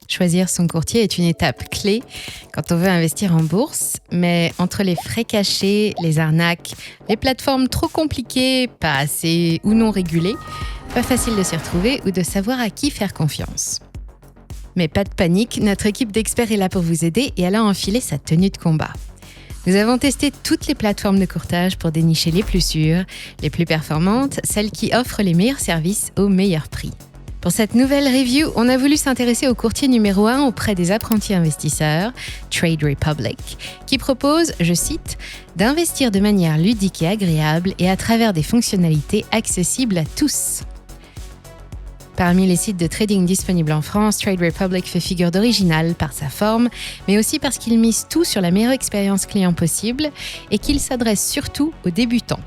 Choisir son courtier est une étape clé quand on veut investir en bourse, mais entre les frais cachés, les arnaques, les plateformes trop compliquées, pas assez ou non régulées, pas facile de s'y retrouver ou de savoir à qui faire confiance. Mais pas de panique, notre équipe d'experts est là pour vous aider et elle a enfilé sa tenue de combat. Nous avons testé toutes les plateformes de courtage pour dénicher les plus sûres, les plus performantes, celles qui offrent les meilleurs services au meilleur prix. Pour cette nouvelle review, on a voulu s'intéresser au courtier numéro 1 auprès des apprentis investisseurs, Trade Republic, qui propose, je cite, « d'investir de manière ludique et agréable et à travers des fonctionnalités accessibles à tous ». Parmi les sites de trading disponibles en France, Trade Republic fait figure d'original par sa forme, mais aussi parce qu'il mise tout sur la meilleure expérience client possible et qu'il s'adresse surtout aux débutants.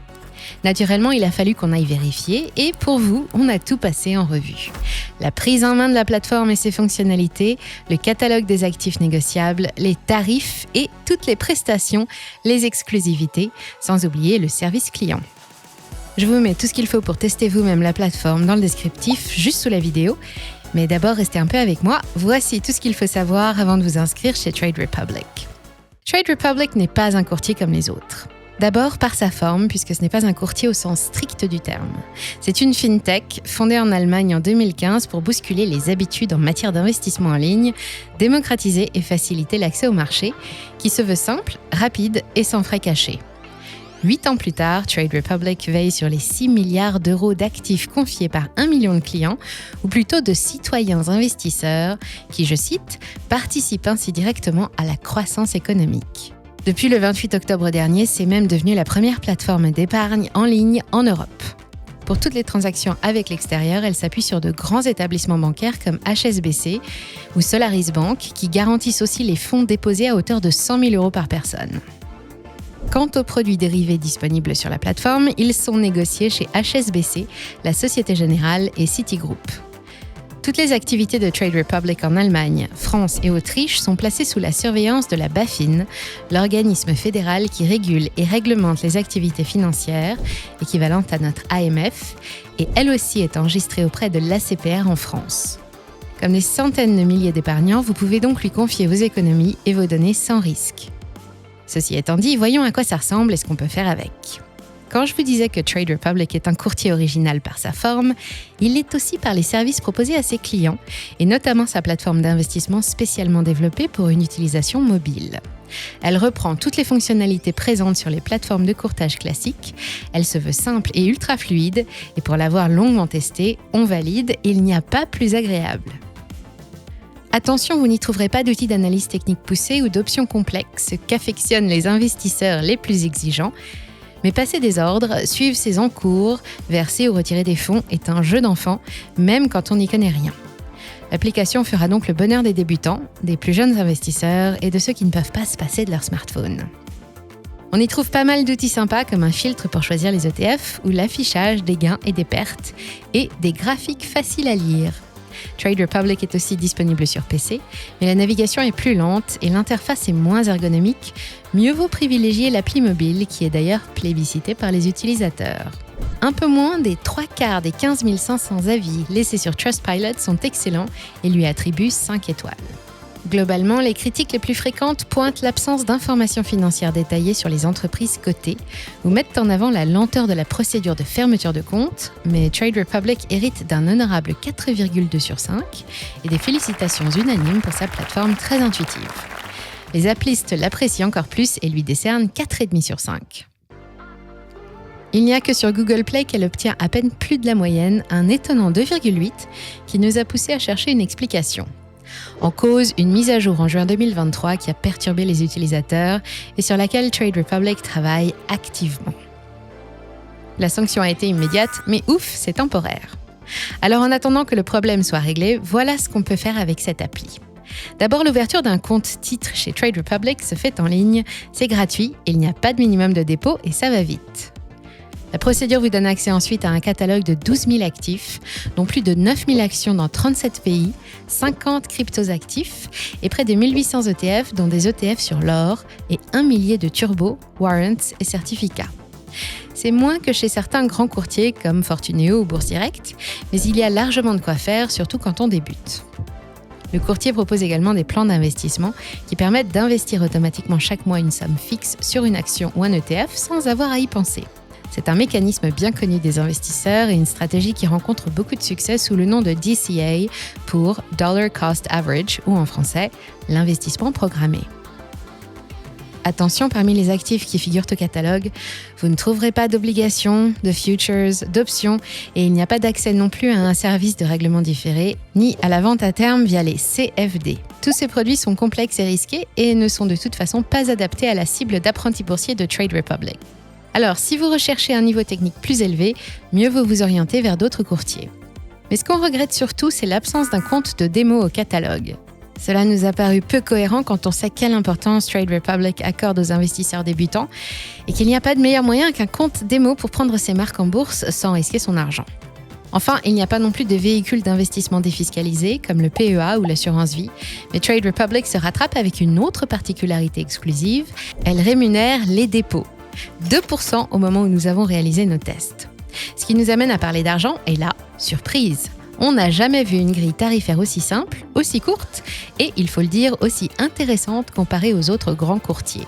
Naturellement, il a fallu qu'on aille vérifier et pour vous, on a tout passé en revue. La prise en main de la plateforme et ses fonctionnalités, le catalogue des actifs négociables, les tarifs et toutes les prestations, les exclusivités, sans oublier le service client. Je vous mets tout ce qu'il faut pour tester vous-même la plateforme dans le descriptif, juste sous la vidéo. Mais d'abord, restez un peu avec moi. Voici tout ce qu'il faut savoir avant de vous inscrire chez Trade Republic. Trade Republic n'est pas un courtier comme les autres. D'abord par sa forme, puisque ce n'est pas un courtier au sens strict du terme. C'est une fintech fondée en Allemagne en 2015 pour bousculer les habitudes en matière d'investissement en ligne, démocratiser et faciliter l'accès au marché, qui se veut simple, rapide et sans frais cachés. 8 ans plus tard, Trade Republic veille sur les 6 milliards d'euros d'actifs confiés par 1 million de clients, ou plutôt de citoyens investisseurs, qui, je cite, participent ainsi directement à la croissance économique. Depuis le 28 octobre dernier, c'est même devenu la première plateforme d'épargne en ligne en Europe. Pour toutes les transactions avec l'extérieur, elle s'appuie sur de grands établissements bancaires comme HSBC ou Solaris Bank, qui garantissent aussi les fonds déposés à hauteur de 100 000 euros par personne. Quant aux produits dérivés disponibles sur la plateforme, ils sont négociés chez HSBC, la Société Générale et Citigroup. Toutes les activités de Trade Republic en Allemagne, France et Autriche sont placées sous la surveillance de la BaFin, l'organisme fédéral qui régule et réglemente les activités financières, équivalente à notre AMF, et elle aussi est enregistrée auprès de l'ACPR en France. Comme des centaines de milliers d'épargnants, vous pouvez donc lui confier vos économies et vos données sans risque. Ceci étant dit, voyons à quoi ça ressemble et ce qu'on peut faire avec. Quand je vous disais que Trade Republic est un courtier original par sa forme, il l'est aussi par les services proposés à ses clients, et notamment sa plateforme d'investissement spécialement développée pour une utilisation mobile. Elle reprend toutes les fonctionnalités présentes sur les plateformes de courtage classiques, elle se veut simple et ultra fluide, et pour l'avoir longuement testée, on valide, il n'y a pas plus agréable. Attention, vous n'y trouverez pas d'outils d'analyse technique poussés ou d'options complexes qu'affectionnent les investisseurs les plus exigeants. Mais passer des ordres, suivre ses encours, verser ou retirer des fonds est un jeu d'enfant, même quand on n'y connaît rien. L'application fera donc le bonheur des débutants, des plus jeunes investisseurs et de ceux qui ne peuvent pas se passer de leur smartphone. On y trouve pas mal d'outils sympas comme un filtre pour choisir les ETF ou l'affichage des gains et des pertes et des graphiques faciles à lire. Trade Republic est aussi disponible sur PC, mais la navigation est plus lente et l'interface est moins ergonomique. Mieux vaut privilégier l'appli mobile, qui est d'ailleurs plébiscitée par les utilisateurs. Un peu moins des 3/4 des 15 500 avis laissés sur Trustpilot sont excellents et lui attribuent 5 étoiles. Globalement, les critiques les plus fréquentes pointent l'absence d'informations financières détaillées sur les entreprises cotées ou mettent en avant la lenteur de la procédure de fermeture de compte, mais Trade Republic hérite d'un honorable 4,2 sur 5 et des félicitations unanimes pour sa plateforme très intuitive. Les applistes l'apprécient encore plus et lui décernent 4,5 sur 5. Il n'y a que sur Google Play qu'elle obtient à peine plus de la moyenne, un étonnant 2,8 qui nous a poussé à chercher une explication. En cause, une mise à jour en juin 2023 qui a perturbé les utilisateurs et sur laquelle Trade Republic travaille activement. La sanction a été immédiate, mais ouf, c'est temporaire. Alors en attendant que le problème soit réglé, voilà ce qu'on peut faire avec cette appli. D'abord, l'ouverture d'un compte titre chez Trade Republic se fait en ligne, c'est gratuit, il n'y a pas de minimum de dépôt et ça va vite. La procédure vous donne accès ensuite à un catalogue de 12 000 actifs, dont plus de 9 000 actions dans 37 pays, 50 cryptos actifs et près de 1800 ETF, dont des ETF sur l'or et 1 millier de turbos, warrants et certificats. C'est moins que chez certains grands courtiers comme Fortuneo ou Bourse Direct, mais il y a largement de quoi faire, surtout quand on débute. Le courtier propose également des plans d'investissement qui permettent d'investir automatiquement chaque mois une somme fixe sur une action ou un ETF sans avoir à y penser. C'est un mécanisme bien connu des investisseurs et une stratégie qui rencontre beaucoup de succès sous le nom de DCA pour Dollar Cost Average ou en français, l'investissement programmé. Attention, parmi les actifs qui figurent au catalogue, vous ne trouverez pas d'obligations, de futures, d'options et il n'y a pas d'accès non plus à un service de règlement différé ni à la vente à terme via les CFD. Tous ces produits sont complexes et risqués et ne sont de toute façon pas adaptés à la cible d'apprentis boursiers de Trade Republic. Alors, si vous recherchez un niveau technique plus élevé, mieux vaut vous orienter vers d'autres courtiers. Mais ce qu'on regrette surtout, c'est l'absence d'un compte de démo au catalogue. Cela nous a paru peu cohérent quand on sait quelle importance Trade Republic accorde aux investisseurs débutants et qu'il n'y a pas de meilleur moyen qu'un compte démo pour prendre ses marques en bourse sans risquer son argent. Enfin, il n'y a pas non plus de véhicules d'investissement défiscalisés comme le PEA ou l'assurance vie, mais Trade Republic se rattrape avec une autre particularité exclusive, elle rémunère les dépôts. 2% au moment où nous avons réalisé nos tests. Ce qui nous amène à parler d'argent, et là, surprise! On n'a jamais vu une grille tarifaire aussi simple, aussi courte et, il faut le dire, aussi intéressante comparée aux autres grands courtiers.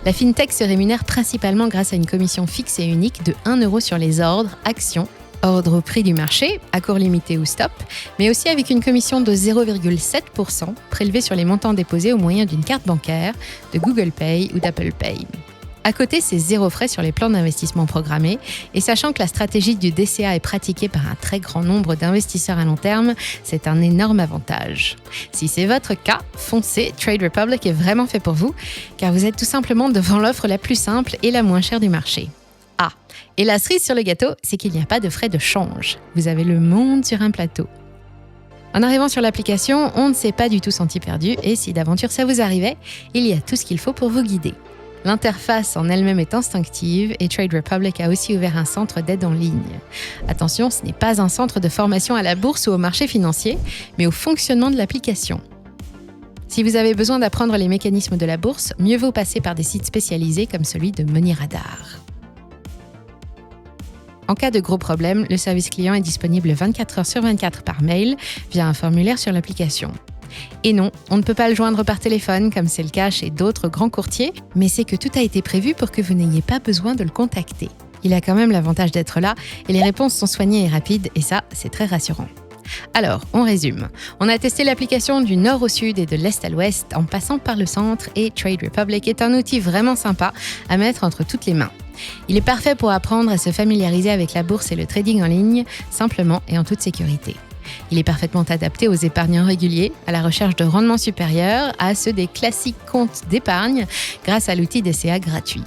La FinTech se rémunère principalement grâce à une commission fixe et unique de 1 € sur les ordres, actions, ordre au prix du marché, accord limité ou stop, mais aussi avec une commission de 0,7% prélevée sur les montants déposés au moyen d'une carte bancaire, de Google Pay ou d'Apple Pay. À côté, c'est 0 frais sur les plans d'investissement programmés et sachant que la stratégie du DCA est pratiquée par un très grand nombre d'investisseurs à long terme, c'est un énorme avantage. Si c'est votre cas, foncez, Trade Republic est vraiment fait pour vous car vous êtes tout simplement devant l'offre la plus simple et la moins chère du marché. Ah, et la cerise sur le gâteau, c'est qu'il n'y a pas de frais de change. Vous avez le monde sur un plateau. En arrivant sur l'application, on ne s'est pas du tout senti perdu et si d'aventure ça vous arrivait, il y a tout ce qu'il faut pour vous guider. L'interface en elle-même est instinctive et Trade Republic a aussi ouvert un centre d'aide en ligne. Attention, ce n'est pas un centre de formation à la bourse ou au marché financier, mais au fonctionnement de l'application. Si vous avez besoin d'apprendre les mécanismes de la bourse, mieux vaut passer par des sites spécialisés comme celui de Money Radar. En cas de gros problème, le service client est disponible 24 heures sur 24 par mail via un formulaire sur l'application. Et non, on ne peut pas le joindre par téléphone comme c'est le cas chez d'autres grands courtiers, mais c'est que tout a été prévu pour que vous n'ayez pas besoin de le contacter. Il a quand même l'avantage d'être là et les réponses sont soignées et rapides et ça, c'est très rassurant. Alors, on résume. On a testé l'application du nord au sud et de l'est à l'ouest en passant par le centre et Trade Republic est un outil vraiment sympa à mettre entre toutes les mains. Il est parfait pour apprendre à se familiariser avec la bourse et le trading en ligne, simplement et en toute sécurité. Il est parfaitement adapté aux épargnants réguliers, à la recherche de rendements supérieurs à ceux des classiques comptes d'épargne grâce à l'outil DCA gratuit.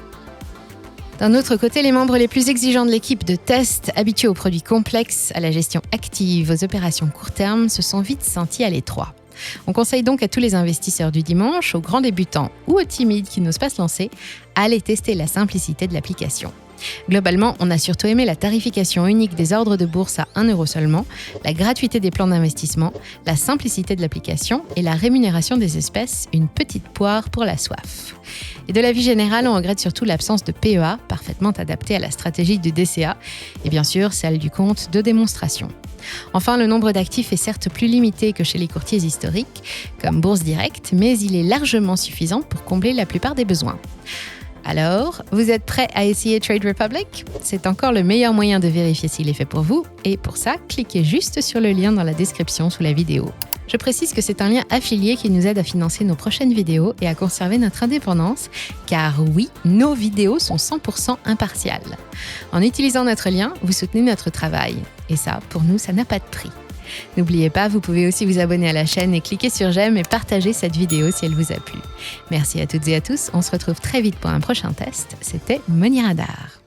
D'un autre côté, les membres les plus exigeants de l'équipe de test, habitués aux produits complexes, à la gestion active, aux opérations court terme, se sont vite sentis à l'étroit. On conseille donc à tous les investisseurs du dimanche, aux grands débutants ou aux timides qui n'osent pas se lancer, à aller tester la simplicité de l'application. Globalement, on a surtout aimé la tarification unique des ordres de bourse à 1 € seulement, la gratuité des plans d'investissement, la simplicité de l'application et la rémunération des espèces, une petite poire pour la soif. Et de la vie générale, on regrette surtout l'absence de PEA, parfaitement adapté à la stratégie du DCA, et bien sûr celle du compte de démonstration. Enfin, le nombre d'actifs est certes plus limité que chez les courtiers historiques, comme Bourse Direct, mais il est largement suffisant pour combler la plupart des besoins. Alors, vous êtes prêts à essayer Trade Republic ? C'est encore le meilleur moyen de vérifier s'il est fait pour vous, et pour ça, cliquez juste sur le lien dans la description sous la vidéo. Je précise que c'est un lien affilié qui nous aide à financer nos prochaines vidéos et à conserver notre indépendance, car oui, nos vidéos sont 100% impartiales. En utilisant notre lien, vous soutenez notre travail, et ça, pour nous, ça n'a pas de prix. N'oubliez pas, vous pouvez aussi vous abonner à la chaîne et cliquer sur j'aime et partager cette vidéo si elle vous a plu. Merci à toutes et à tous, on se retrouve très vite pour un prochain test. C'était Money Radar.